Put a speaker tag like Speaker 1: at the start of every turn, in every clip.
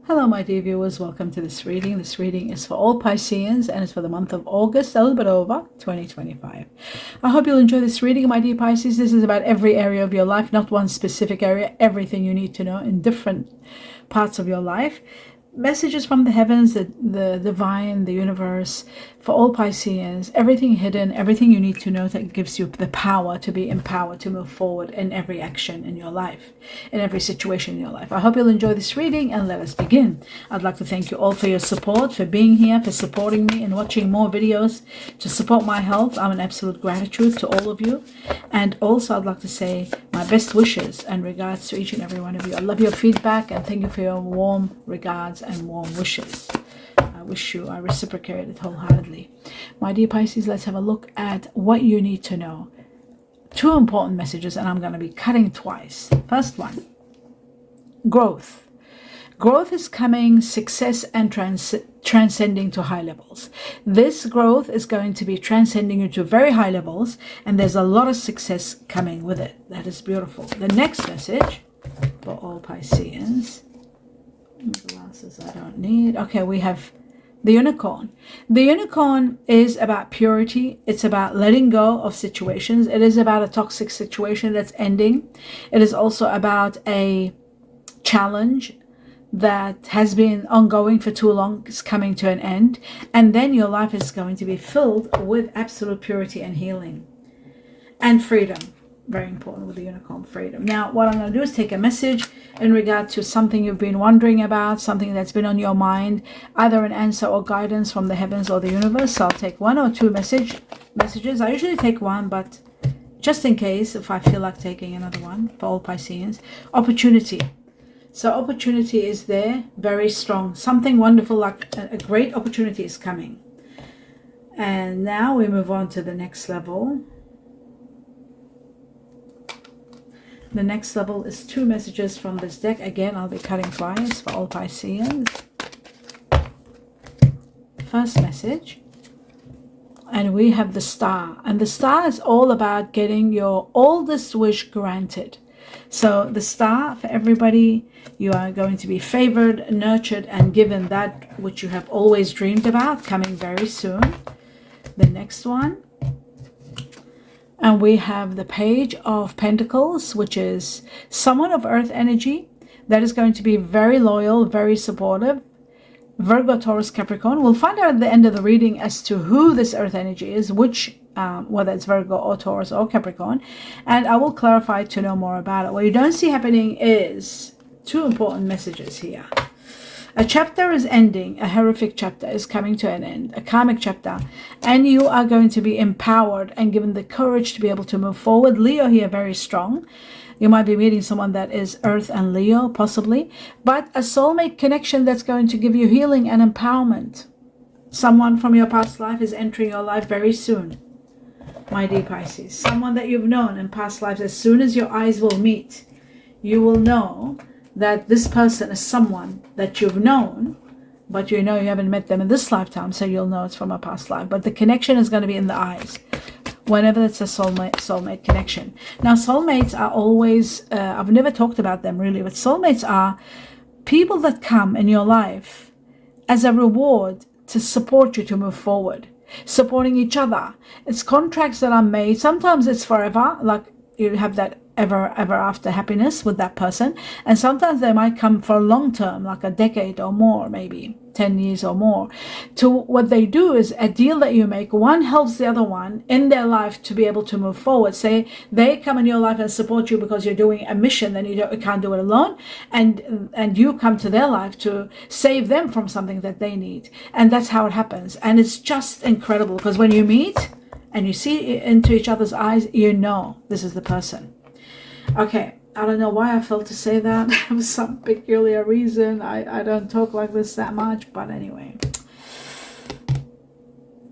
Speaker 1: Hello, my dear viewers. Welcome to this reading. This reading is for all Pisceans and it's for the month of August, a little bit over 2025. I hope you'll enjoy this reading, my dear Pisces. This is about every area of your life, not one specific area, everything you need to know in different parts of your life. Messages from the heavens, the divine, the universe, for all Pisceans, everything hidden, everything you need to know that gives you the power to be empowered to move forward in every action in your life, in every situation in your life. I hope you'll enjoy this reading and let us begin. I'd like to thank you all for your support, for being here, for supporting me and watching more videos to support my health. I'm in absolute gratitude to all of you. And also I'd like to say my best wishes and regards to each and every one of you. I love your feedback and thank you for your warm regards and warm wishes. I reciprocate it wholeheartedly. My dear Pisces, let's have a look at what you need to know. Two important messages, and I'm going to be cutting twice. First one, growth. Growth is coming, success and transcending to high levels. This growth is going to be transcending you to very high levels, and there's a lot of success coming with it. That is beautiful. The next message for all Pisceans. Glasses I don't need. Okay, we have the unicorn. The unicorn is about purity. It's about letting go of situations. It is about a toxic situation that's ending. It is also about a challenge that has been ongoing for too long. Is coming to an end. And then your life is going to be filled with absolute purity and healing and freedom. Very important with the unicorn, freedom. Now, what I'm going to do is take a message in regard to something you've been wondering about, something that's been on your mind, either an answer or guidance from the heavens or the universe. So I'll take one or two messages. I usually take one, but just in case, if I feel like taking another one for all Pisceans. Opportunity. So opportunity is there, very strong. Something wonderful, like a great opportunity is coming. And now we move on to the next level. The next level is two messages from this deck. Again, I'll be cutting twice for all Pisceans. First message. And we have the star. And the star is all about getting your oldest wish granted. So the star, for everybody, you are going to be favored, nurtured, and given that which you have always dreamed about, coming very soon. The next one. And we have the Page of Pentacles, which is someone of earth energy that is going to be very loyal, very supportive. Virgo, Taurus, Capricorn. We'll find out at the end of the reading as to who this earth energy is, which, whether it's Virgo or Taurus or Capricorn. And I will clarify to know more about it. What you don't see happening is two important messages here. A chapter is ending, a horrific chapter is coming to an end, a karmic chapter, and you are going to be empowered and given the courage to be able to move forward. Leo here, very strong. You might be meeting someone that is Earth and Leo, possibly, but a soulmate connection that's going to give you healing and empowerment. Someone from your past life is entering your life very soon, my dear Pisces. Someone that you've known in past lives, as soon as your eyes will meet, you will know that this person is someone that you've known, but you know you haven't met them in this lifetime, so you'll know it's from a past life. But the connection is going to be in the eyes, whenever it's a soulmate connection. Now, soulmates are always, I've never talked about them really, but soulmates are people that come in your life as a reward to support you to move forward, supporting each other. It's contracts that are made. Sometimes it's forever, like you have that ever after happiness with that person, and sometimes they might come for a long term, like a decade or more, maybe 10 years or more. To what they do is a deal that you make, one helps the other one in their life to be able to move forward. Say they come in your life and support you because you're doing a mission, then you can't do it alone, and you come to their life to save them from something that they need. And that's how it happens. And it's just incredible, because when you meet and you see into each other's eyes, you know this is the person. Okay, I don't know why I felt to say that. For some peculiar reason. I don't talk like this that much, but anyway.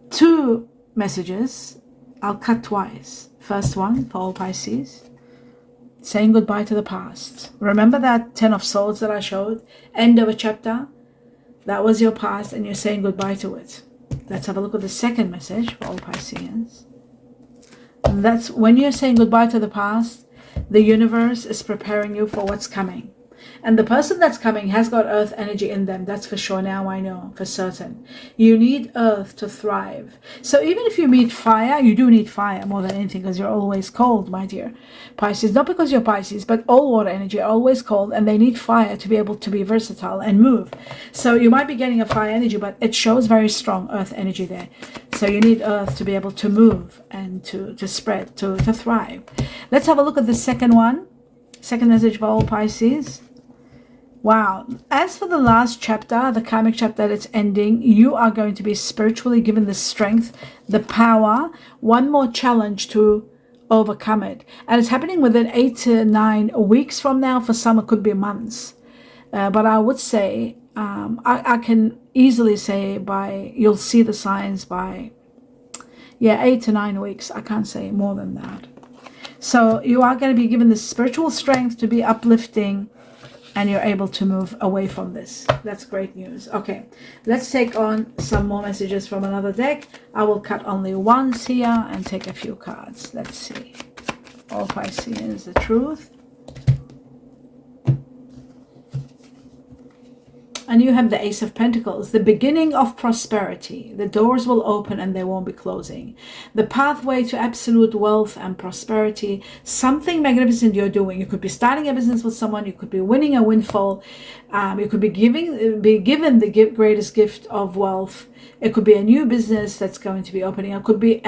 Speaker 1: Two messages. I'll cut twice. First one for all Pisces. Saying goodbye to the past. Remember that 10 of Swords that I showed? End of a chapter. That was your past and you're saying goodbye to it. Let's have a look at the second message for all Pisceans. And that's when you're saying goodbye to the past, the universe is preparing you for what's coming. And the person that's coming has got earth energy in them. That's for sure. Now I know for certain. You need earth to thrive. So even if you meet fire, you do need fire more than anything, because you're always cold, my dear Pisces. Not because you're Pisces, but all water energy are always cold, and they need fire to be able to be versatile and move. So you might be getting a fire energy, but it shows very strong earth energy there. So you need earth to be able to move and to spread, to thrive. Let's have a look at the second one. Second message for all Pisces. Wow. As for the last chapter, the karmic chapter that's ending, you are going to be spiritually given the strength, the power, one more challenge to overcome it. And it's happening within 8 to 9 weeks from now. For some, it could be months. But I would say, I can easily say you'll see the signs by, 8 to 9 weeks. I can't say more than that. So you are going to be given the spiritual strength to be uplifting, and you're able to move away from this. That's great news. Okay, let's take on some more messages from another deck. I will cut only once here and take a few cards. Let's see. All Pisces, the truth. And you have the Ace of Pentacles, the beginning of prosperity. The doors will open and they won't be closing. The pathway to absolute wealth and prosperity. Something magnificent you're doing. You could be starting a business with someone. You could be winning a windfall. You could be given the greatest gift of wealth. It could be a new business that's going to be opening. It could be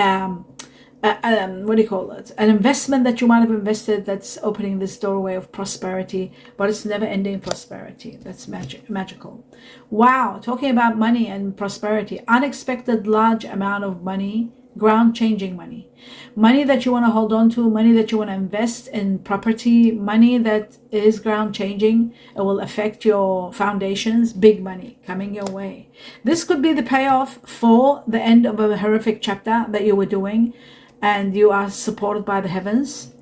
Speaker 1: what do you call it? An investment that you might have invested that's opening this doorway of prosperity, but it's never ending prosperity. That's magical. Wow. Talking about money and prosperity, unexpected large amount of money, ground changing money, money that you want to hold on to, money that you want to invest in property, money that is ground changing. It will affect your foundations. Big money coming your way. This could be the payoff for the end of a horrific chapter that you were doing, and you are supported by the heavens.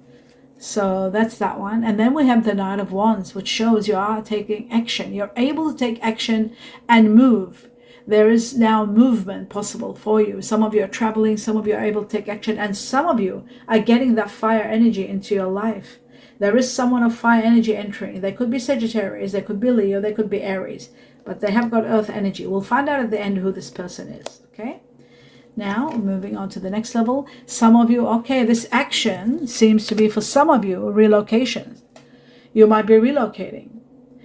Speaker 1: So that's that one. And then we have the Knight of Wands, which shows you are taking action. You're able to take action and move. There is now movement possible for you. Some of you are traveling, some of you are able to take action, and some of you are getting that fire energy into your life. There is someone of fire energy entering. They could be Sagittarius, they could be Leo, they could be Aries, but they have got earth energy. We'll find out at the end who this person is, okay? Now, moving on to the next level. Some of you, okay, this action seems to be for some of you, relocation. You might be relocating.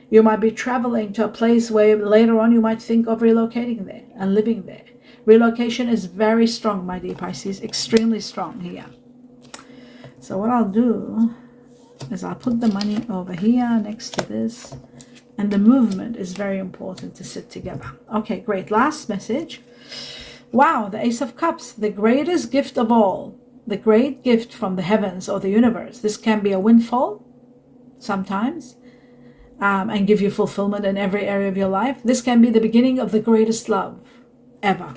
Speaker 1: You might be traveling to a place where later on you might think of relocating there and living there. Relocation is very strong, my dear Pisces, extremely strong here. So what I'll do is I'll put the money over here next to this. And the movement is very important to sit together. Okay, great. Last message. Wow, the Ace of Cups, the greatest gift of all, the great gift from the heavens or the universe. This can be a windfall sometimes and give you fulfillment in every area of your life. This can be the beginning of the greatest love ever.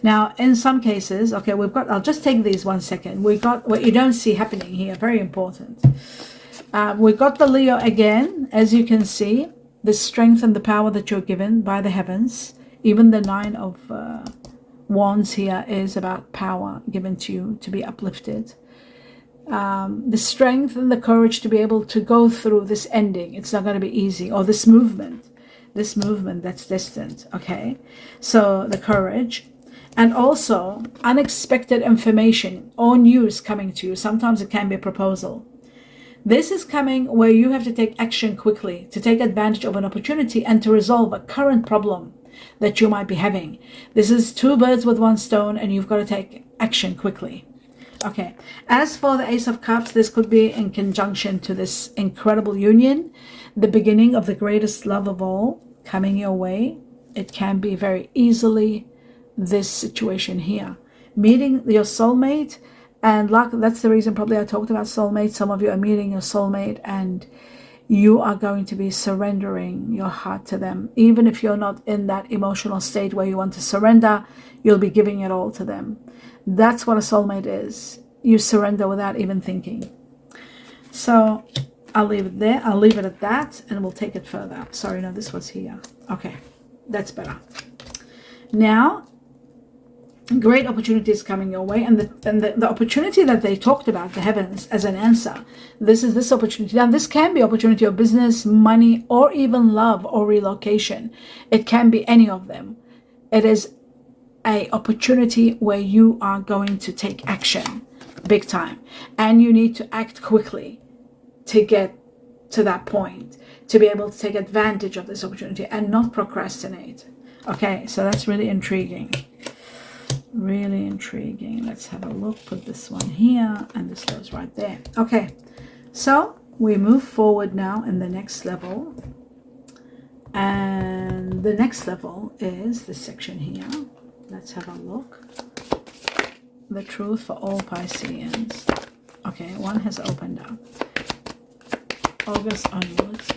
Speaker 1: Now, in some cases, okay, I'll just take these 1 second. We got what you don't see happening here, very important. We got the Leo again, as you can see, the strength and the power that you're given by the heavens. Even the Nine of Wands here is about power given to you to be uplifted. The strength and the courage to be able to go through this ending. It's not going to be easy. Or this movement that's distant. Okay, so the courage, and also unexpected information or news coming to you. Sometimes it can be a proposal. This is coming where you have to take action quickly, to take advantage of an opportunity and to resolve a current problem that you might be having. This is 2 birds with 1 stone, and you've got to take action quickly. Okay, as for the Ace of Cups, this could be in conjunction to this incredible union, the beginning of the greatest love of all coming your way. It can be very easily this situation here. Meeting your soulmate, and luck, that's the reason probably I talked about soulmate. Some of you are meeting your soulmate, and you are going to be surrendering your heart to them. Even if you're not in that emotional state where you want to surrender, you'll be giving it all to them. That's what a soulmate is. You surrender without even thinking. So I'll leave it there. I'll leave it at that, and we'll take it further. Sorry, no, this was here. Okay, that's better. Now, Great opportunities coming your way, and the opportunity that they talked about, the heavens, as an answer. This is this opportunity. Now, this can be opportunity of business, money, or even love or relocation. It can be any of them. It is a opportunity where you are going to take action big time, and you need to act quickly to get to that point, to be able to take advantage of this opportunity and not procrastinate. Okay, so that's really intriguing. Really intriguing. Let's have a look. Put this one here, and this goes right there. Okay, so we move forward now in the next level, and the next level is this section here. Let's have a look. The truth for all Pisceans. Okay, one has opened up. August onwards,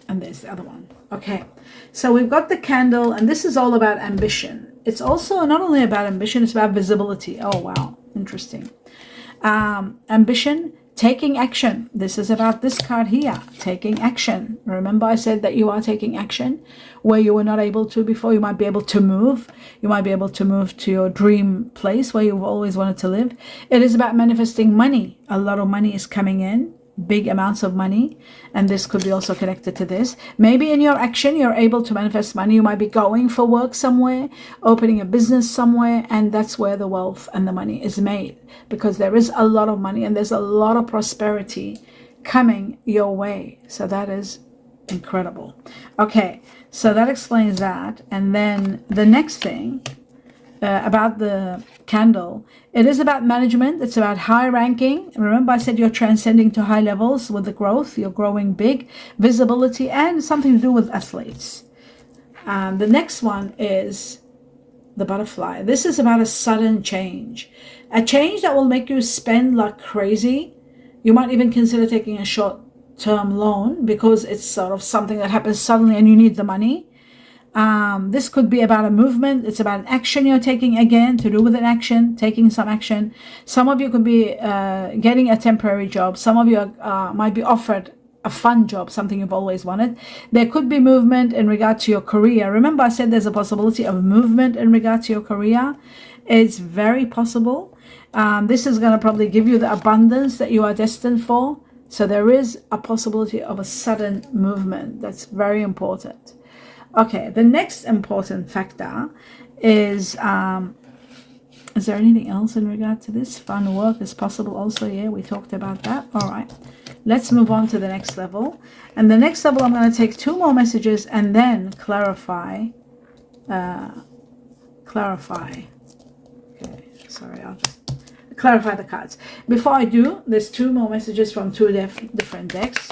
Speaker 1: and there's the other one. Okay, so we've got the candle, and this is all about ambition. It's also not only about ambition, it's about visibility. Oh, wow. Interesting. Ambition, taking action. This is about this card here, taking action. Remember I said that you are taking action where you were not able to before. You might be able to move. You might be able to move to your dream place where you've always wanted to live. It is about manifesting money. A lot of money is coming in. Big amounts of money, and this could be also connected to this. Maybe in your action you're able to manifest money. You might be going for work somewhere, opening a business somewhere, and that's where the wealth and the money is made, because there is a lot of money and there's a lot of prosperity coming your way. So that is incredible. Okay, so that explains that. And then the next thing about the candle, it is about management. It's about high ranking. Remember I said you're transcending to high levels with the growth. You're growing big, visibility, and something to do with athletes. The next one is the butterfly. This is about a sudden change, a change that will make you spend like crazy. You might even consider taking a short-term loan because it's sort of something that happens suddenly and you need the money. This could be about a movement. It's about an action you're taking, again, to do with an action, taking some action. Some of you could be getting a temporary job. Some of you might be offered a fun job, something you've always wanted. There could be movement in regard to your career. Remember I said there's a possibility of movement in regard to your career. It's very possible. This is going to probably give you the abundance that you are destined for. So there is a possibility of a sudden movement. That's very important. Okay, the next important factor is there anything else in regard to this? Fun work is possible also. Yeah, we talked about that. All right, let's move on to the next level. And the next level, I'm going to take 2 more messages and then clarify. Okay, sorry, I'll just clarify the cards. Before I do, there's 2 more messages from 2 different decks.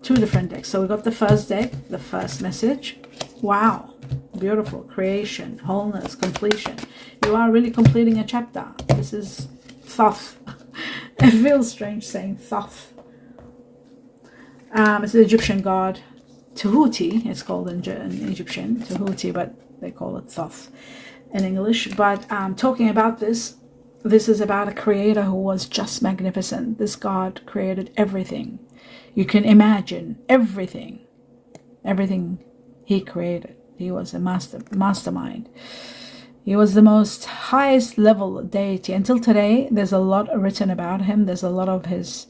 Speaker 1: 2 different decks. So we got the first deck, the first message. Wow, beautiful. Creation, wholeness, completion. You are really completing a chapter. This is Thoth. It feels strange saying Thoth. It's the Egyptian god Tahuti. It's called in Egyptian Tahuti, but they call it Thoth in English. But talking about this is about a creator who was just magnificent. This god created everything. You can imagine everything he created. He was a mastermind. He was the most highest level deity. Until today, there's a lot written about him. There's a lot of his...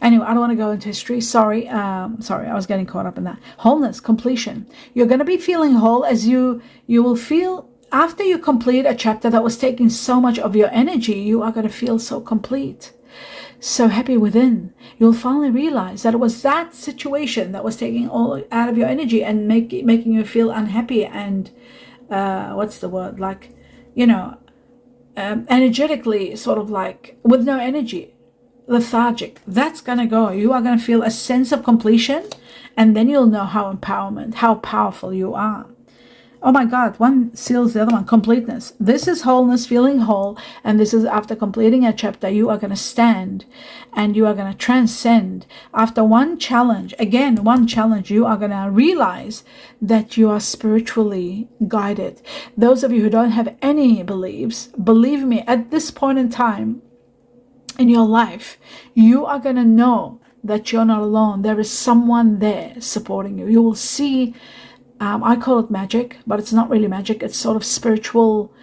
Speaker 1: Anyway, I don't want to go into history. Sorry, I was getting caught up in that. Wholeness, completion. You're going to be feeling whole as you will feel after you complete a chapter that was taking so much of your energy. You are going to feel so complete, so happy within. You'll finally realize that it was that situation that was taking all out of your energy and making you feel unhappy and what's the word, like, you know, energetically sort of like with no energy, lethargic. That's gonna go. You are gonna feel a sense of completion, and then you'll know how powerful you are. Oh my God, one seals the other one. Completeness. This is wholeness, feeling whole. And this is after completing a chapter, you are going to stand and you are going to transcend. After one challenge, you are going to realize that you are spiritually guided. Those of you who don't have any beliefs, believe me, at this point in time in your life, you are going to know that you're not alone. There is someone there supporting you. You will see... I call it magic, but it's not really magic. It's sort of spiritual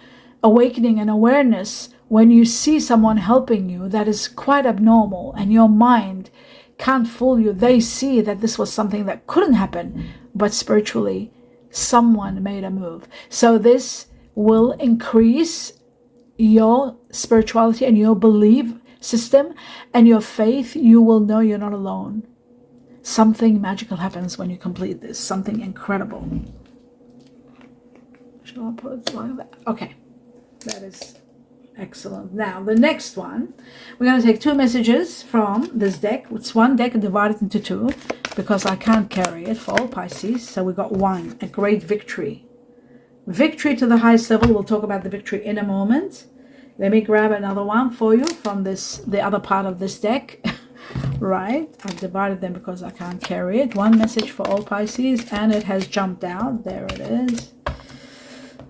Speaker 1: awakening and awareness when you see someone helping you that is quite abnormal, and your mind can't fool you. They see that this was something that couldn't happen, but spiritually someone made a move. So this will increase your spirituality and your belief system and your faith. You will know you're not alone. Something magical happens when you complete this, something incredible. Shall I put it like that? Okay, that is excellent. Now the next one, we're going to take 2 messages from this deck. It's one deck and divide it into 2 because I can't carry it for all Pisces. So we got 1, a great victory. Victory to the highest level. We'll talk about the victory in a moment. Let me grab another one for you from the other part of this deck. Right, I've divided them because I can't carry it. 1 message for all Pisces, and it has jumped out. There it is.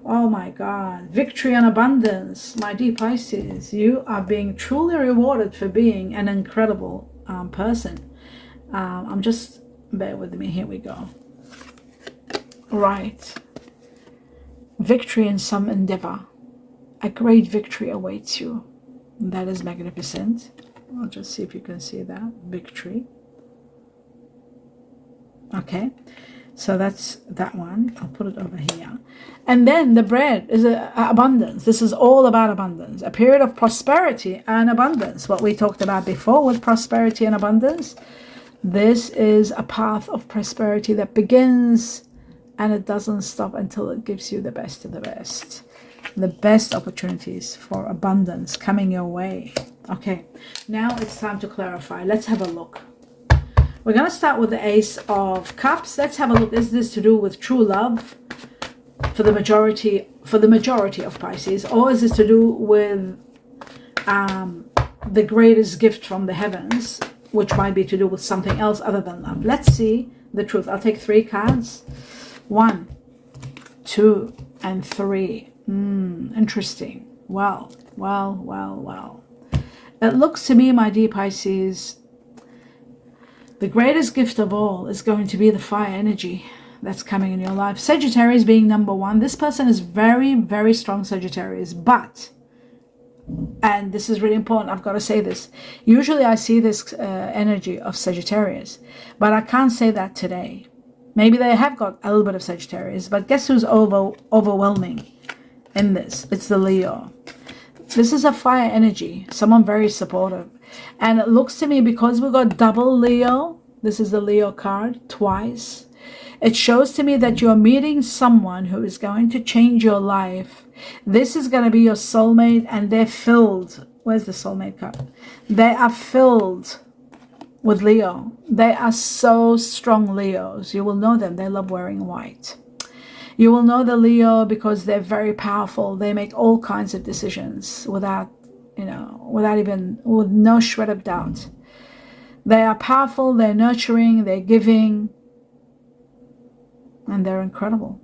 Speaker 1: Oh my God, victory and abundance. My dear Pisces, you are being truly rewarded for being an incredible person. I'm just, bear with me, here we go. Right, victory in some endeavor. A great victory awaits you. That is magnificent. I'll just see if you can see that. Victory. Okay, so that's that one. I'll put it over here. And then the bread is abundance. This is all about abundance. A period of prosperity and abundance. What we talked about before with prosperity and abundance. This is a path of prosperity that begins and it doesn't stop until it gives you the best of the best. The best opportunities for abundance coming your way. Okay, now it's time to clarify. Let's have a look. We're going to start with the Ace of Cups. Let's have a look. Is this to do with true love for the majority of Pisces, or is this to do with the greatest gift from the heavens, which might be to do with something else other than love? Let's see the truth. I'll take 3 cards. 1, 2, and 3. Interesting. Well. It looks to me, my dear Pisces, the greatest gift of all is going to be the fire energy that's coming in your life. Sagittarius being number 1. This person is very, very strong Sagittarius, but, and this is really important, I've got to say this. Usually I see this energy of Sagittarius, but I can't say that today. Maybe they have got a little bit of Sagittarius, but guess who's overwhelming in this? It's the Leo. This is a fire energy, someone very supportive. And it looks to me, because we got double Leo, this is the Leo card, twice. It shows to me that you're meeting someone who is going to change your life. This is going to be your soulmate, and they're filled. Where's the soulmate card? They are filled with Leo. They are so strong Leos. You will know them. They love wearing white. You will know the Leo because they're very powerful. They make all kinds of decisions without with no shred of doubt. They are powerful, they're nurturing, they're giving, and they're incredible.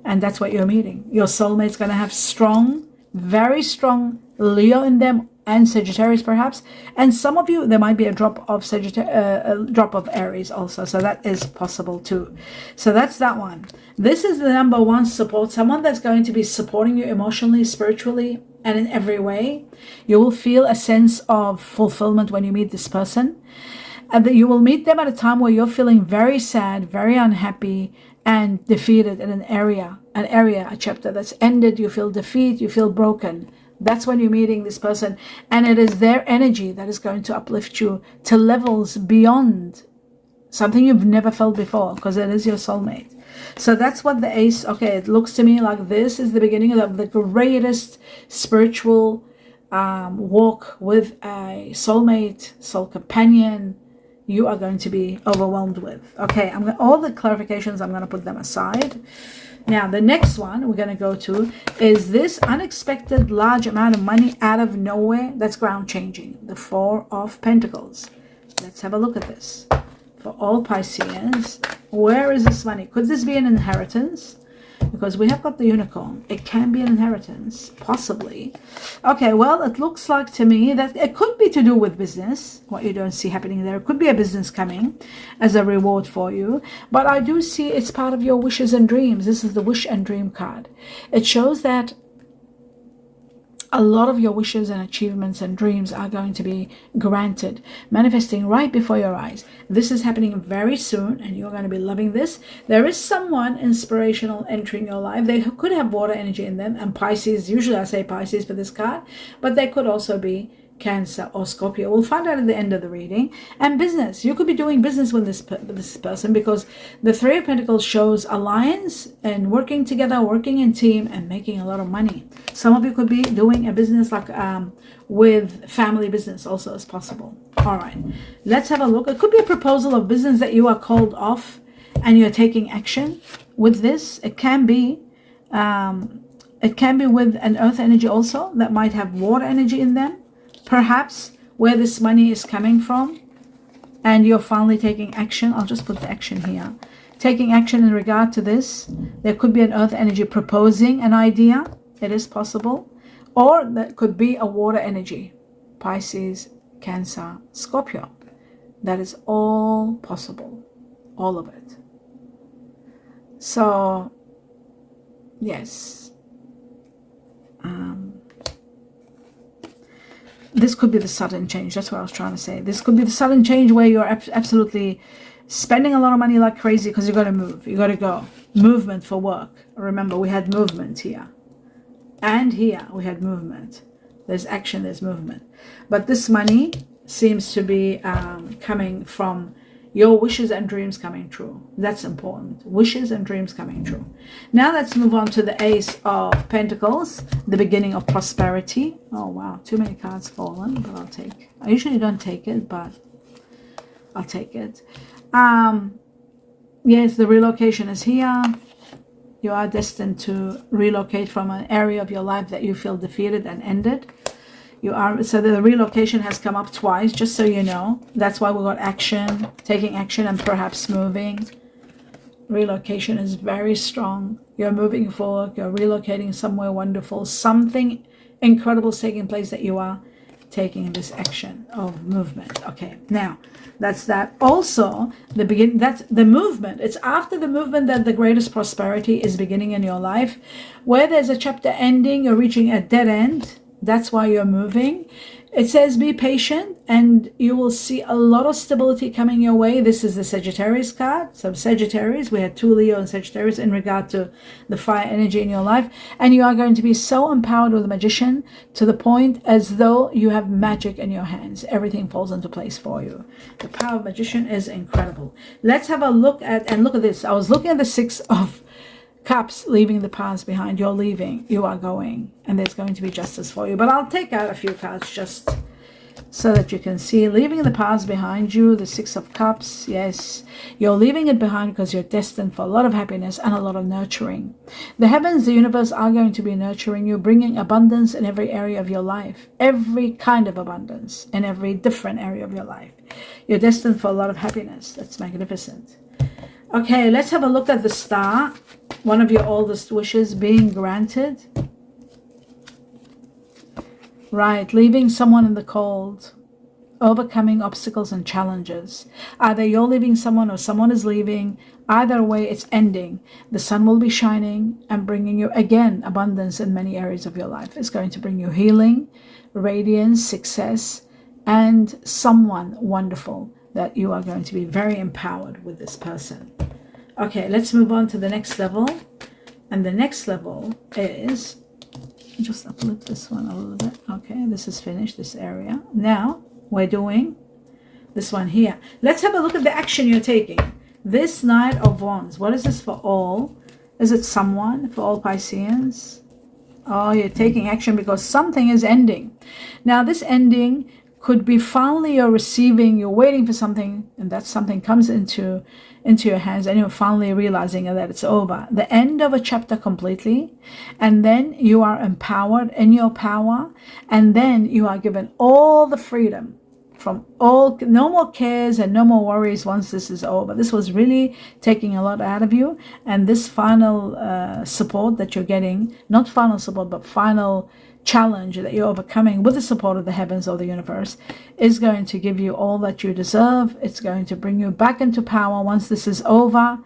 Speaker 1: And that's what you're meeting. Your soulmate's going to have strong, very strong Leo in them, and Sagittarius perhaps. And some of you, there might be a drop of Aries also. So that is possible too. So that's that one. This is the number 1 support. Someone that's going to be supporting you emotionally, spiritually, and in every way. You will feel a sense of fulfillment when you meet this person. And that you will meet them at a time where you're feeling very sad, very unhappy, and defeated in a chapter that's ended. You feel defeat, you feel broken. That's when you're meeting this person, and it is their energy that is going to uplift you to levels beyond something you've never felt before, because it is your soulmate. So that's what the Ace, okay, it looks to me like this is the beginning of the greatest spiritual walk with a soulmate, soul companion, you are going to be overwhelmed with. Okay, all the clarifications, I'm going to put them aside. Now, the next one we're going to go to is this unexpected large amount of money out of nowhere that's ground changing. The 4 of Pentacles. Let's have a look at this. For all Pisceans, where is this money? Could this be an inheritance? Because we have got the unicorn. It can be an inheritance, possibly. Okay, well, it looks like to me that it could be to do with business, what you don't see happening there. It could be a business coming as a reward for you. But I do see it's part of your wishes and dreams. This is the wish and dream card. It shows that a lot of your wishes and achievements and dreams are going to be granted, manifesting right before your eyes. This is happening very soon, and you're going to be loving this. There is someone inspirational entering your life. They could have water energy in them, and Pisces, usually I say Pisces for this card, but they could also be Cancer or Scorpio. We'll find out at the end of the reading. And business, you could be doing business with this person, because the Three of Pentacles shows alliance and working together, working in team, and making a lot of money. Some of you could be doing a business like with family business also is possible. All right, let's have a look. It could be a proposal of business that you are called off and you're taking action with this. It can be with an earth energy also that might have water energy in them. Perhaps where this money is coming from, and you're finally taking action. I'll just put the action here. Taking action in regard to this. There could be an earth energy proposing an idea. It is possible. Or that could be a water energy. Pisces, Cancer, Scorpio. That is all possible. All of it. So, yes. This could be the sudden change. That's what I was trying to say. This could be the sudden change where you're absolutely spending a lot of money like crazy because you got to move. You got to go. Movement for work. Remember, we had movement here. And here we had movement. There's action, there's movement. But this money seems to be coming from your wishes and dreams coming true. That's important. Wishes and dreams coming true. Now let's move on to the Ace of Pentacles, the beginning of prosperity. Oh wow, too many cards fallen, but I'll take. I usually don't take it, but I'll take it. Yes, the relocation is here. You are destined to relocate from an area of your life that you feel defeated and ended. So the relocation has come up twice, just so you know. That's why we got action, taking action, and perhaps moving. Relocation is very strong. You're moving forward. You're relocating somewhere wonderful. Something incredible is taking place that you are taking this action of movement. Okay, now that's that. Also, that's the movement. It's after the movement that the greatest prosperity is beginning in your life. Where there's a chapter ending, you're reaching a dead end. That's why you're moving. It says be patient and you will see a lot of stability coming your way. This is the Sagittarius card. So Sagittarius, we had 2 Leo and Sagittarius in regard to the fire energy in your life. And you are going to be so empowered with the Magician to the point as though you have magic in your hands. Everything falls into place for you. The power of Magician is incredible. Let's have a look at this. I was looking at the 6 of Cups, leaving the past behind. You're leaving, you are going, and there's going to be justice for you. But I'll take out a few cards just so that you can see. Leaving the past behind you, the 6 of Cups. Yes, you're leaving it behind because you're destined for a lot of happiness and a lot of nurturing. The heavens, the universe are going to be nurturing you, bringing abundance in every area of your life. Every kind of abundance in every different area of your life. You're destined for a lot of happiness. That's magnificent. Okay, let's have a look at the Star. One of your oldest wishes being granted. Right, leaving someone in the cold. Overcoming obstacles and challenges. Either you're leaving someone or someone is leaving. Either way, it's ending. The sun will be shining and bringing you, again, abundance in many areas of your life. It's going to bring you healing, radiance, success, and someone wonderful that you are going to be very empowered with this person. Okay, let's move on to the next level. And the next level is, just uplift this one a little bit. Okay, this is finished, this area. Now, we're doing this one here. Let's have a look at the action you're taking. This Knight of Wands, what is this for all? Is it someone, for all Pisceans? Oh, you're taking action because something is ending. Now, this ending could be finally you're receiving, you're waiting for something, and that something comes into your hands, and you're finally realizing that it's over. The end of a chapter completely, and then you are empowered in your power, and then you are given all the freedom from no more cares and no more worries once this is over. This was really taking a lot out of you, and this final support that you're getting, not final support, but final challenge that you're overcoming with the support of the heavens or the universe, is going to give you all that you deserve. It's going to bring you back into power once this is over.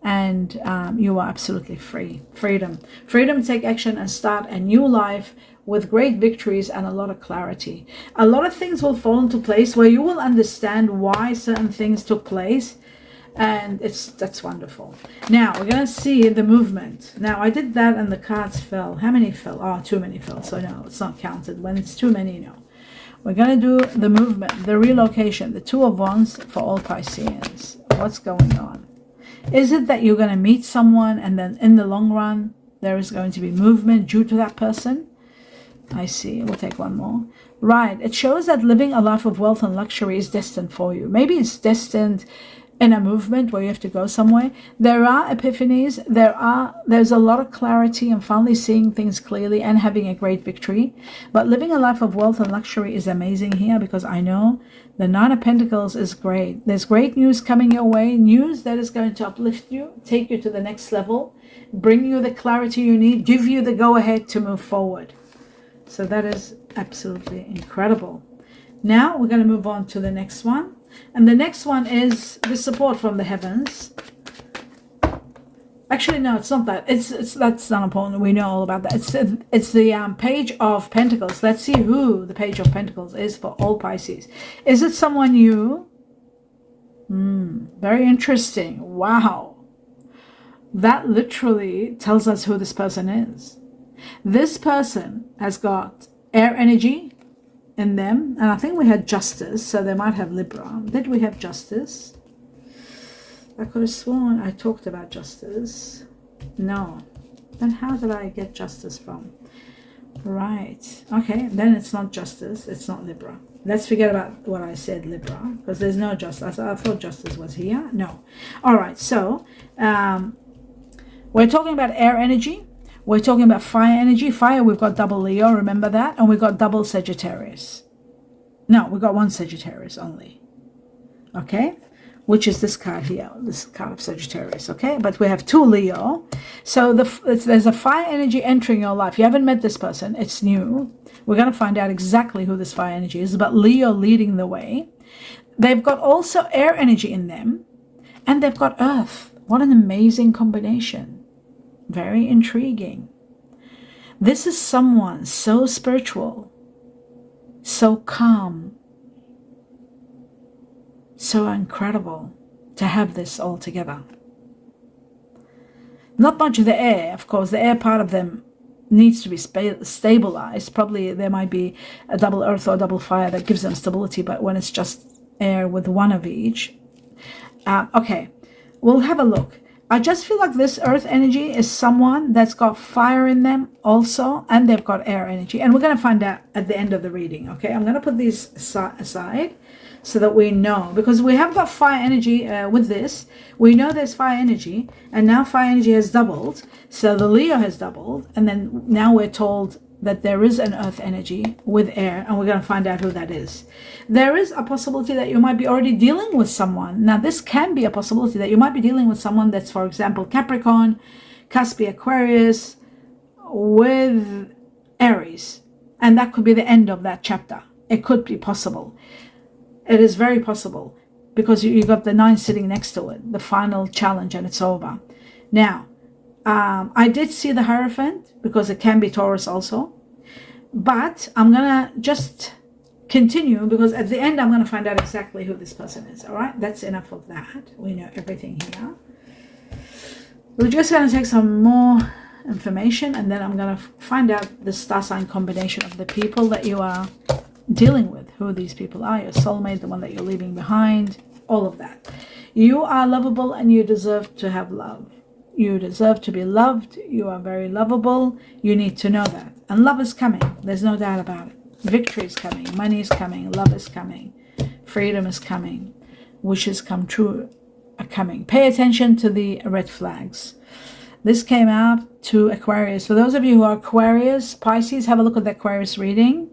Speaker 1: and you are absolutely free. Freedom to take action and start a new life with great victories and a lot of clarity. A lot of things will fall into place where you will understand why certain things took place, and that's wonderful. Now we're going to see the movement. Now I did that and the cards fell. How many fell? Oh, too many fell, so no, it's not counted. When it's too many, no. We're going to do the movement, the relocation, the Two of Wands for all Pisceans. What's going on? Is it that you're going to meet someone and then in the long run there is going to be movement due to that person? I see. We'll take one more. Right. It shows that living a life of wealth and luxury is destined for you. Maybe it's destined in a movement where you have to go somewhere. There are epiphanies. There's a lot of clarity and finally seeing things clearly and having a great victory. But living a life of wealth and luxury is amazing here, because I know the Nine of Pentacles is great. There's great news coming your way, news that is going to uplift you, take you to the next level, bring you the clarity you need, give you the go-ahead to move forward. So that is absolutely incredible. Now we're going to move on to the next one. And the next one is the support from the heavens. Actually, no, it's not that. That's not important. We know all about that. It's the Page of Pentacles. Let's see who the Page of Pentacles is for all Pisces. Is it someone new? Very interesting. Wow. That literally tells us who this person is. This person has got air energy in them, and I think we had Justice, so they might have Libra. Did we have Justice? I could have sworn I talked about Justice. No. Then how did I get Justice from? Right. Okay, then it's not Justice, it's not Libra. Let's forget about what I said, Libra, because there's no Justice. I thought Justice was here. No. All right, so we're talking about air energy. We're talking about fire energy. Fire, we've got double Leo, remember that? And we've got double Sagittarius. No, we've got one Sagittarius only. Okay? Which is this card here, this card of Sagittarius, okay? But we have two Leo. So there's a fire energy entering your life. You haven't met this person. It's new. We're going to find out exactly who this fire energy is, but Leo leading the way. They've got also air energy in them, and they've got earth. What an amazing combination. Very intriguing. This is someone so spiritual, so calm, so incredible to have this all together. Not much of the air, of course. The air part of them needs to be stabilized. Probably there might be a double earth or double fire that gives them stability, but when it's just air with one of each. Okay, we'll have a look. I just feel like this earth energy is someone that's got fire in them also, and they've got air energy. And we're going to find out at the end of the reading, okay? I'm going to put these aside so that we know, because we have got fire energy with this. We know there's fire energy, and now fire energy has doubled. So the Leo has doubled, and then now we're told that there is an earth energy with air, and we're going to find out who that is. There is a possibility that you might be already dealing with someone. Now, this can be a possibility that you might be dealing with someone that's, for example, Capricorn, Caspi, Aquarius, with Aries. And that could be the end of that chapter. It could be possible. It is very possible, because you got the 9 sitting next to it, the final challenge, and it's over. Now, I did see the Hierophant, because it can be Taurus also. But I'm going to just continue, because at the end I'm going to find out exactly who this person is. All right, that's enough of that. We know everything here. We're just going to take some more information, and then I'm going to find out the star sign combination of the people that you are dealing with, who these people are, your soulmate, the one that you're leaving behind, all of that. You are lovable, and you deserve to have love. You deserve to be loved. You are very lovable. You need to know that. And love is coming. There's no doubt about it. Victory is coming. Money is coming. Love is coming. Freedom is coming. Wishes come true are coming. Pay attention to the red flags. This came out to Aquarius. For those of you who are Aquarius, Pisces, have a look at the Aquarius reading.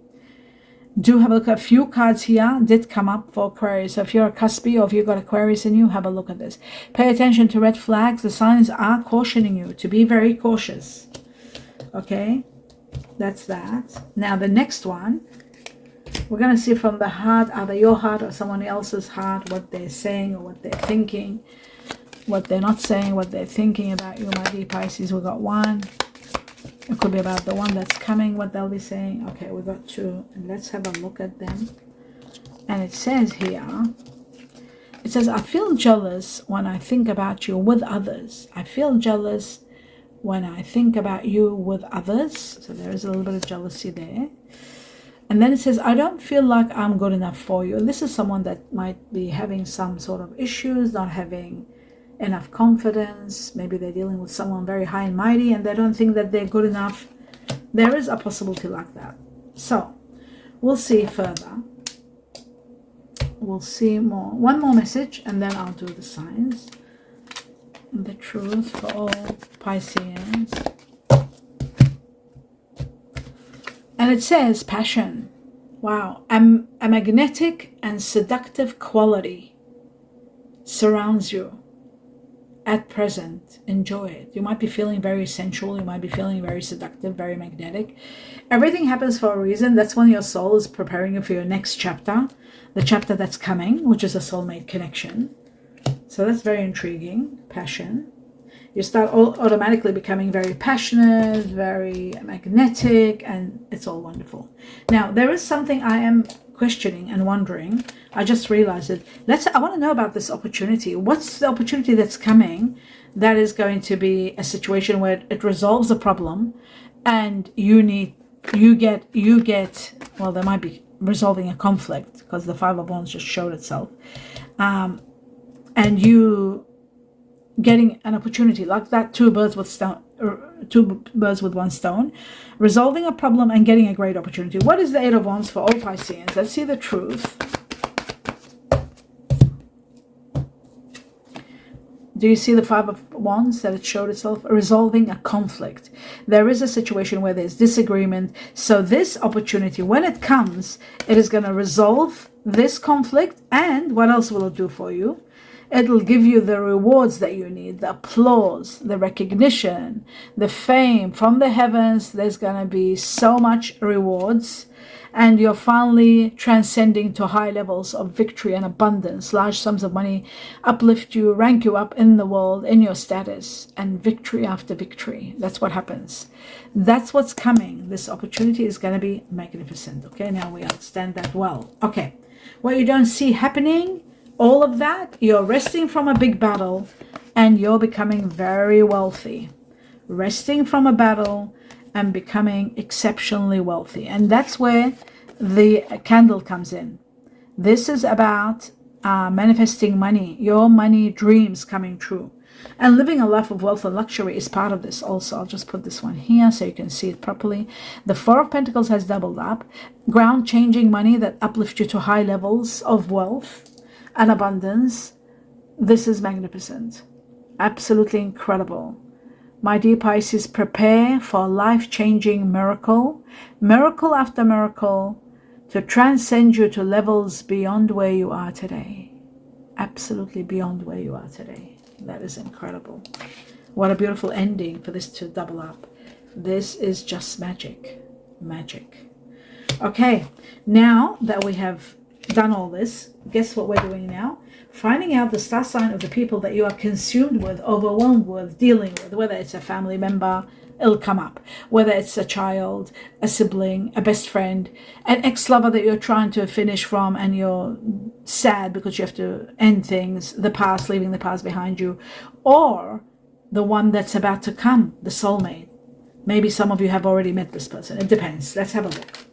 Speaker 1: Do have a look at a few cards here did come up for Aquarius. So if you're a Caspi, or if you've got Aquarius in you, have a look at this. Pay attention to red flags. The signs are cautioning you to be very cautious. Okay, that's that. Now the next one, we're going to see from the heart, either your heart or someone else's heart, what they're saying or what they're thinking. what they're not saying, what they're thinking about you, my dear Pisces. We got 1. It could be about the one that's coming, what they'll be saying. Okay, we got 2. And let's have a look at them. And it says here, it says, I feel jealous when I think about you with others. I feel jealous when I think about you with others. So there is a little bit of jealousy there. And then it says, I don't feel like I'm good enough for you. This is someone that might be having some sort of issues, not having enough confidence. Maybe they're dealing with someone very high and mighty and they don't think that they're good enough. There is a possibility like that. So we'll see further. We'll see more. One more message and then I'll do the signs. The truth for all Pisceans. And it says passion. Wow. A magnetic and seductive quality surrounds you at present. Enjoy it. You might be feeling very sensual. You might be feeling very seductive, very magnetic. Everything happens for a reason. That's when your soul is preparing you for your next chapter. The chapter that's coming, which is a soulmate connection. So that's very intriguing. Passion. You start automatically becoming very passionate, very magnetic, and it's all wonderful. Now, there is something I am questioning and wondering. I just realized it. I want to know about this opportunity. What's the opportunity that's coming that is going to be a situation where it resolves a problem and you get, well, there might be resolving a conflict because the 5 of Wands just showed itself. And you getting an opportunity like that, two birds with one stone, resolving a problem and getting a great opportunity. What is the 8 of Wands for all Pisceans? Let's see the truth. Do you see the 5 of Wands that it showed itself? Resolving a conflict. There is a situation where there's disagreement. So this opportunity, when it comes, it is going to resolve this conflict. And what else will it do for you? It'll give you the rewards that you need, the applause, the recognition, the fame from the heavens. There's going to be so much rewards. And you're finally transcending to high levels of victory and abundance. Large sums of money uplift you, rank you up in the world, in your status, and victory after victory. That's what happens. That's what's coming. This opportunity is going to be magnificent. Okay, now we understand that well. Okay, what you don't see happening, all of that, you're resting from a big battle and you're becoming very wealthy. Resting from a battle and becoming exceptionally wealthy. And that's where the candle comes in. This is about manifesting money, your money dreams coming true. And living a life of wealth and luxury is part of this also. I'll just put this one here so you can see it properly. The 4 of Pentacles has doubled up. Ground changing money that uplift you to high levels of wealth and abundance. This is magnificent. Absolutely incredible. My dear Pisces, prepare for a life-changing miracle, miracle after miracle, to transcend you to levels beyond where you are today. Absolutely beyond where you are today. That is incredible. What a beautiful ending for this to double up. This is just magic. Magic. Okay, now that we have done all this, guess what we're doing now? Finding out the star sign of the people that you are consumed with, overwhelmed with, dealing with, whether it's a family member, it'll come up, whether it's a child, a sibling, a best friend, an ex-lover that you're trying to finish from and you're sad because you have to end things, the past, leaving the past behind you, or the one that's about to come, the soulmate. Maybe some of you have already met this person. It depends. Let's have a look.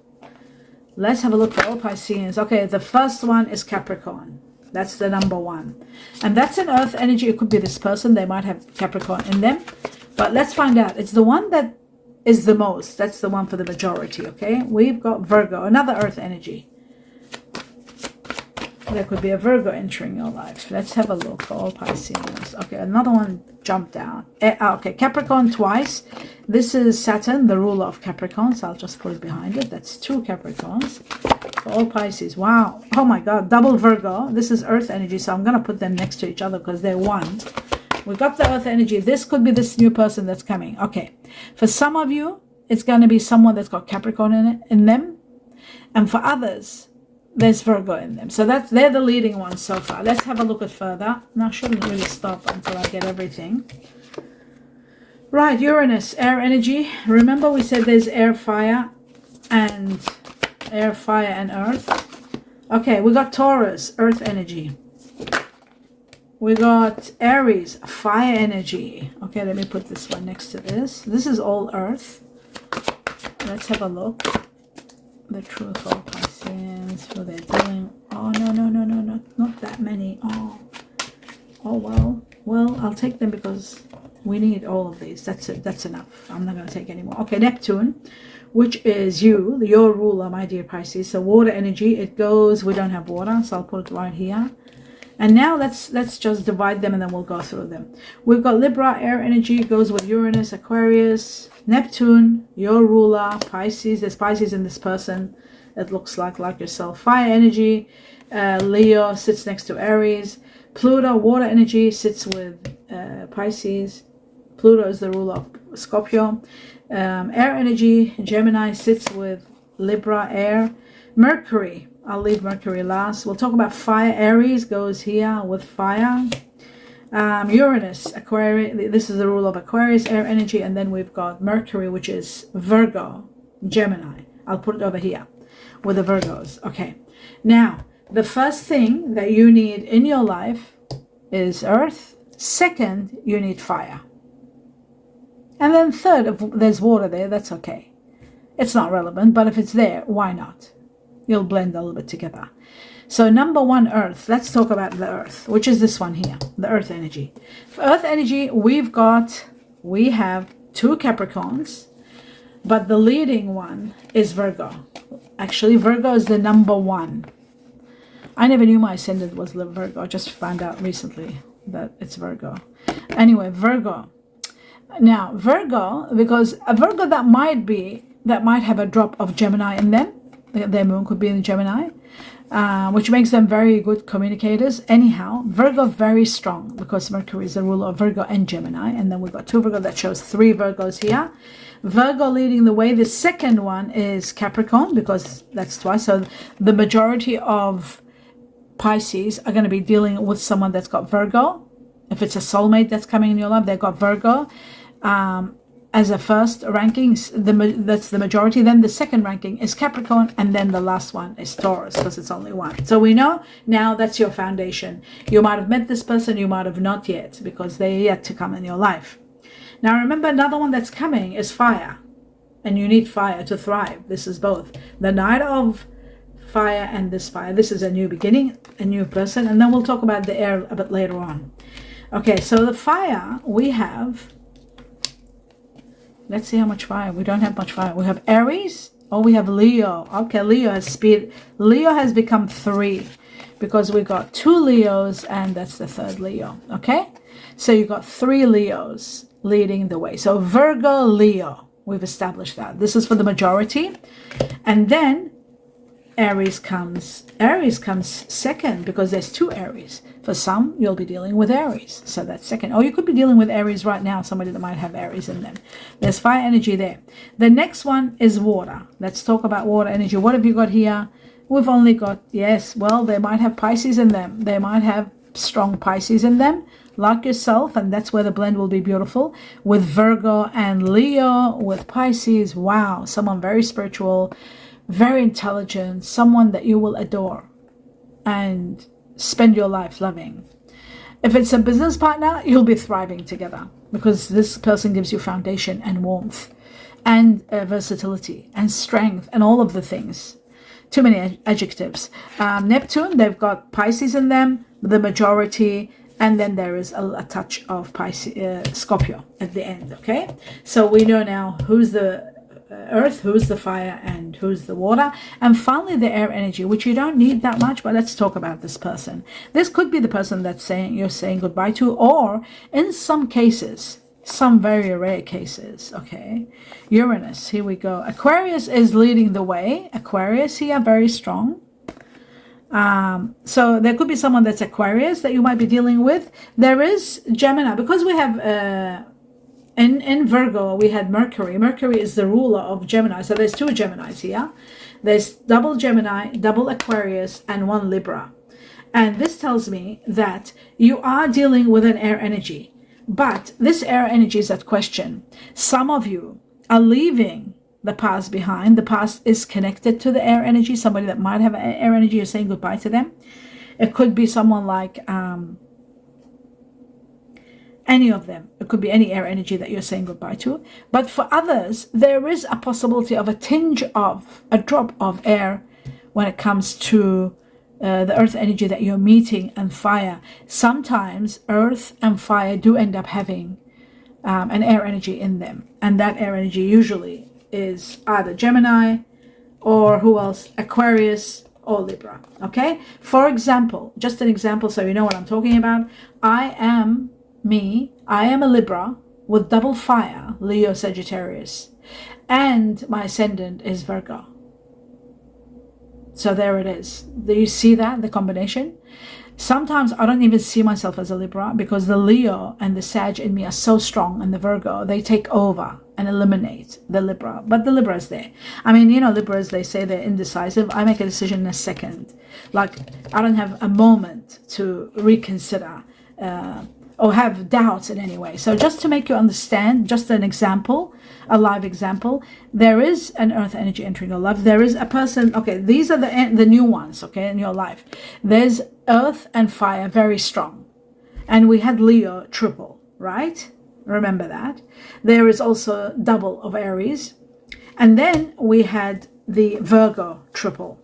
Speaker 1: Let's have a look for all Pisceans. Okay, the first one is Capricorn. That's the number 1. And that's an earth energy. It could be this person. They might have Capricorn in them. But let's find out. It's the one that is the most. That's the one for the majority, okay? We've got Virgo, another earth energy. There could be a Virgo entering your life. Let's have a look for all Pisceans. Okay, another one jumped down. Okay, Capricorn twice. This is Saturn, the ruler of Capricorn. So I'll just put it behind it. That's 2 Capricorns for all Pisces. Wow. Oh my God, double Virgo. This is earth energy. So I'm going to put them next to each other because they're one. We got the earth energy. This could be this new person that's coming. Okay. For some of you, it's going to be someone that's got Capricorn in them. And for others, there's Virgo in them. So they're the leading ones so far. Let's have a look at further. Now I shouldn't really stop until I get everything. Right, Uranus, air energy. Remember we said there's air, fire, and earth. Okay, we got Taurus, earth energy. We got Aries, fire energy. Okay, let me put this one next to this. This is all earth. Let's have a look. The truth of Pisces, who they're dealing. Oh, no, not that many. Oh, well, I'll take them because we need all of these. That's it. That's enough. I'm not going to take any more. Okay, Neptune, which is your ruler, my dear Pisces. So water energy, it goes, we don't have water, so I'll put it right here. And now let's just divide them and then we'll go through them. We've got Libra, air energy, goes with Uranus, Aquarius, Neptune, your ruler, Pisces. There's Pisces in this person. It looks like yourself. Fire energy, Leo sits next to Aries. Pluto, water energy, sits with Pisces. Pluto is the ruler of Scorpio. Air energy, Gemini, sits with Libra, air. Mercury, I'll leave Mercury last. We'll talk about fire. Aries goes here with fire. Uranus, Aquarius, this is the rule of Aquarius, air energy. And then we've got Mercury, which is Virgo, Gemini. I'll put it over here with the Virgos. Okay. Now, the first thing that you need in your life is earth. Second, you need fire. And then third, if there's water there, that's okay. It's not relevant, but if it's there, why not? You'll blend a little bit together. So number one, earth. Let's talk about the earth, which is this one here, the earth energy. For earth energy, we have two Capricorns, but the leading one is Virgo. Actually, Virgo is the number one. I never knew my ascendant was Virgo. I just found out recently that it's Virgo. Anyway, Virgo. Now, Virgo, because a Virgo that might have a drop of Gemini in them. Their moon could be in Gemini, which makes them very good communicators. Anyhow, Virgo very strong because Mercury is the ruler of Virgo and Gemini. And then we've got two Virgo, that shows three Virgos here. Virgo leading the way. The second one is Capricorn because that's twice. So the majority of Pisces are going to be dealing with someone that's got Virgo. If it's a soulmate that's coming in your life, they've got Virgo. As a first ranking, that's the majority. Then the second ranking is Capricorn, and then the last one is Taurus because it's only one. So we know now that's your foundation. You might have met this person, you might have not yet because they're yet to come in your life. Now remember, another one that's coming is fire, and you need fire to thrive. This is both the Knight of Fire and this fire. This is a new beginning, a new person, and then we'll talk about the air a bit later on. Okay, so the fire we have. Let's see how much fire. We don't have much fire. We have Aries. Oh, we have Leo. Okay, Leo has speed. Leo has become 3 because we got 2 Leos and that's the third Leo. Okay, so you got 3 Leos leading the way. So Virgo, Leo. We've established that. This is for the majority. And then Aries comes second because there's 2 Aries. For some, you'll be dealing with Aries. So that's second. Or you could be dealing with Aries right now, somebody that might have Aries in them. There's fire energy there. The next one is water. Let's talk about water energy. What have you got here? We've only got, yes, well, they might have Pisces in them. They might have strong Pisces in them, like yourself, and that's where the blend will be beautiful. With Virgo and Leo, with Pisces, wow, someone very spiritual, very intelligent, someone that you will adore and spend your life loving. If it's a business partner, you'll be thriving together because this person gives you foundation and warmth and versatility and strength and all of the things. Too many adjectives. Neptune, they've got Pisces in them, the majority, and then there is a touch of Pisces, Scorpio at the end. Okay, so we know now who's the earth, who's the fire, and who's the water. And finally the air energy, which you don't need that much, but let's talk about this person. This could be the person that's you're saying goodbye to, or in some cases, some very rare cases. Okay, Uranus, here we go. Aquarius is leading the way. Aquarius here, very strong. So there could be someone that's Aquarius that you might be dealing with. There is Gemini, because we have in Virgo, we had Mercury. Mercury is the ruler of Gemini. So there's two Geminis here. There's double Gemini, double Aquarius, and one Libra. And this tells me that you are dealing with an air energy. But this air energy is at question. Some of you are leaving the past behind. The past is connected to the air energy. Somebody that might have air energy, you're saying goodbye to them. It could be someone like any of them. It could be any air energy that you're saying goodbye to. But for others, there is a possibility of a tinge of, a drop of air when it comes to the earth energy that you're meeting, and fire. Sometimes earth and fire do end up having an air energy in them. And that air energy usually is either Gemini or who else? Aquarius or Libra. Okay? For example, just an example so you know what I'm talking about. I am a Libra with double fire, Leo, Sagittarius, and my ascendant is Virgo. So there it is. Do you see that, the combination? Sometimes I don't even see myself as a Libra because the Leo and the Sag in me are so strong, and the Virgo, they take over and eliminate the Libra. But the Libra is there. I mean, you know, Libras, they say they're indecisive. I make a decision in a second. Like, I don't have a moment to reconsider or have doubts in any way. So just to make you understand, just an example, a live example, there is an earth energy entering your life. There is a person, okay, these are the new ones, okay, in your life. There's earth and fire, very strong. And we had Leo triple, right? Remember that. There is also double of Aries. And then we had the Virgo triple.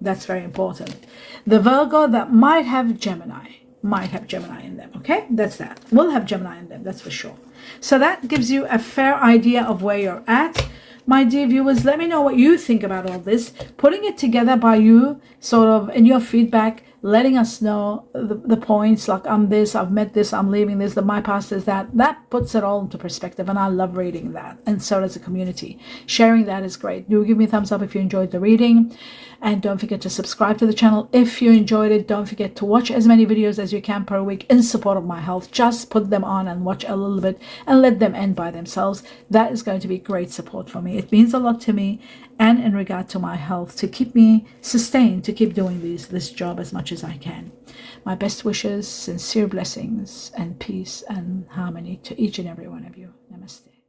Speaker 1: That's very important. The Virgo that might have Gemini in them, okay? That's that. Will have Gemini in them, that's for sure. So that gives you a fair idea of where you're at. My dear viewers, let me know what you think about all this. Putting it together by you, sort of in your feedback, letting us know the points, like I'm this, I've met this, I'm leaving this, that my past is that. That puts it all into perspective, and I love reading that, and so does the community. Sharing that is great. Do give me a thumbs up if you enjoyed the reading, and don't forget to subscribe to the channel if you enjoyed it. Don't forget to watch as many videos as you can per week in support of my health. Just put them on and watch a little bit and let them end by themselves. That is going to be great support for me. It means a lot to me and in regard to my health, to keep me sustained, to keep doing this job as much as I can. My best wishes, sincere blessings, and peace and harmony to each and every one of you. Namaste.